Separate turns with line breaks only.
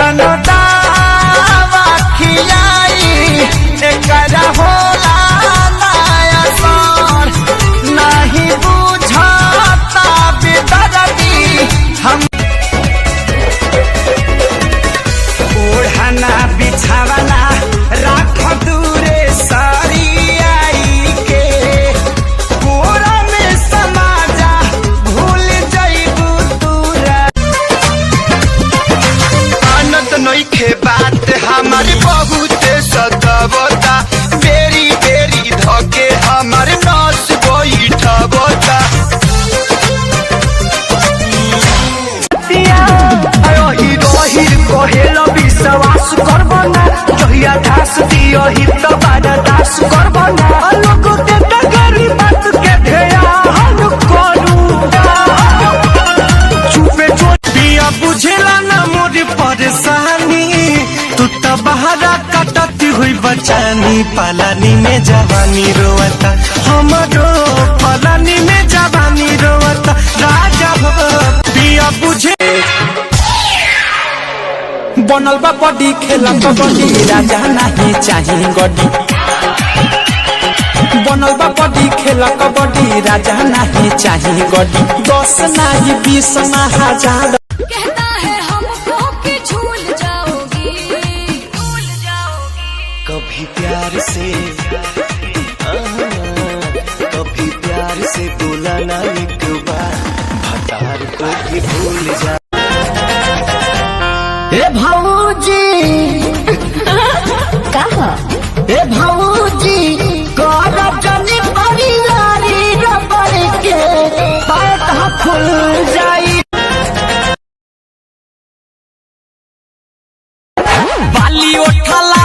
केतनो दावा खियाई एकरा होला नया सर नहीं बुझाता बेदर्दी हम ओढ़ना बिछावना राख दूरे सरियाई के पूरा में समाजा भूल जाइबू तूरा आनत नइखे बात हमारे बहुत सतावता बेरी बेरी धके हमारे नस बैठबता कहेल विश्वास करबना जहिया धास दियो हित दास करबना लोग देता गरीब बात के ध्यान करू चुपे चोटिया बुझेला ना मोर परेशानी तू तो बहारा कटती हुई बचानी पालानी में जवानी रोवता हमरो पालानी में जवानी रोवता राजा पिया बुझे बनल बा बॉडी खेला कबड्डी राजा नहीं चाहिए गड्डी बनल बा बॉडी खेला कबड्डी राजा नहीं चाहिए गड्डी 10 नहीं 20 ना हजार
कहता है हमको कि झूल जाओगी
कभी प्यार से बोला ना एक बार भतार को भी भूल जा ए भाऊजी
कहा
ए भाऊजी कर जनी परियारी रबर के बात खुल जाई बाली उठला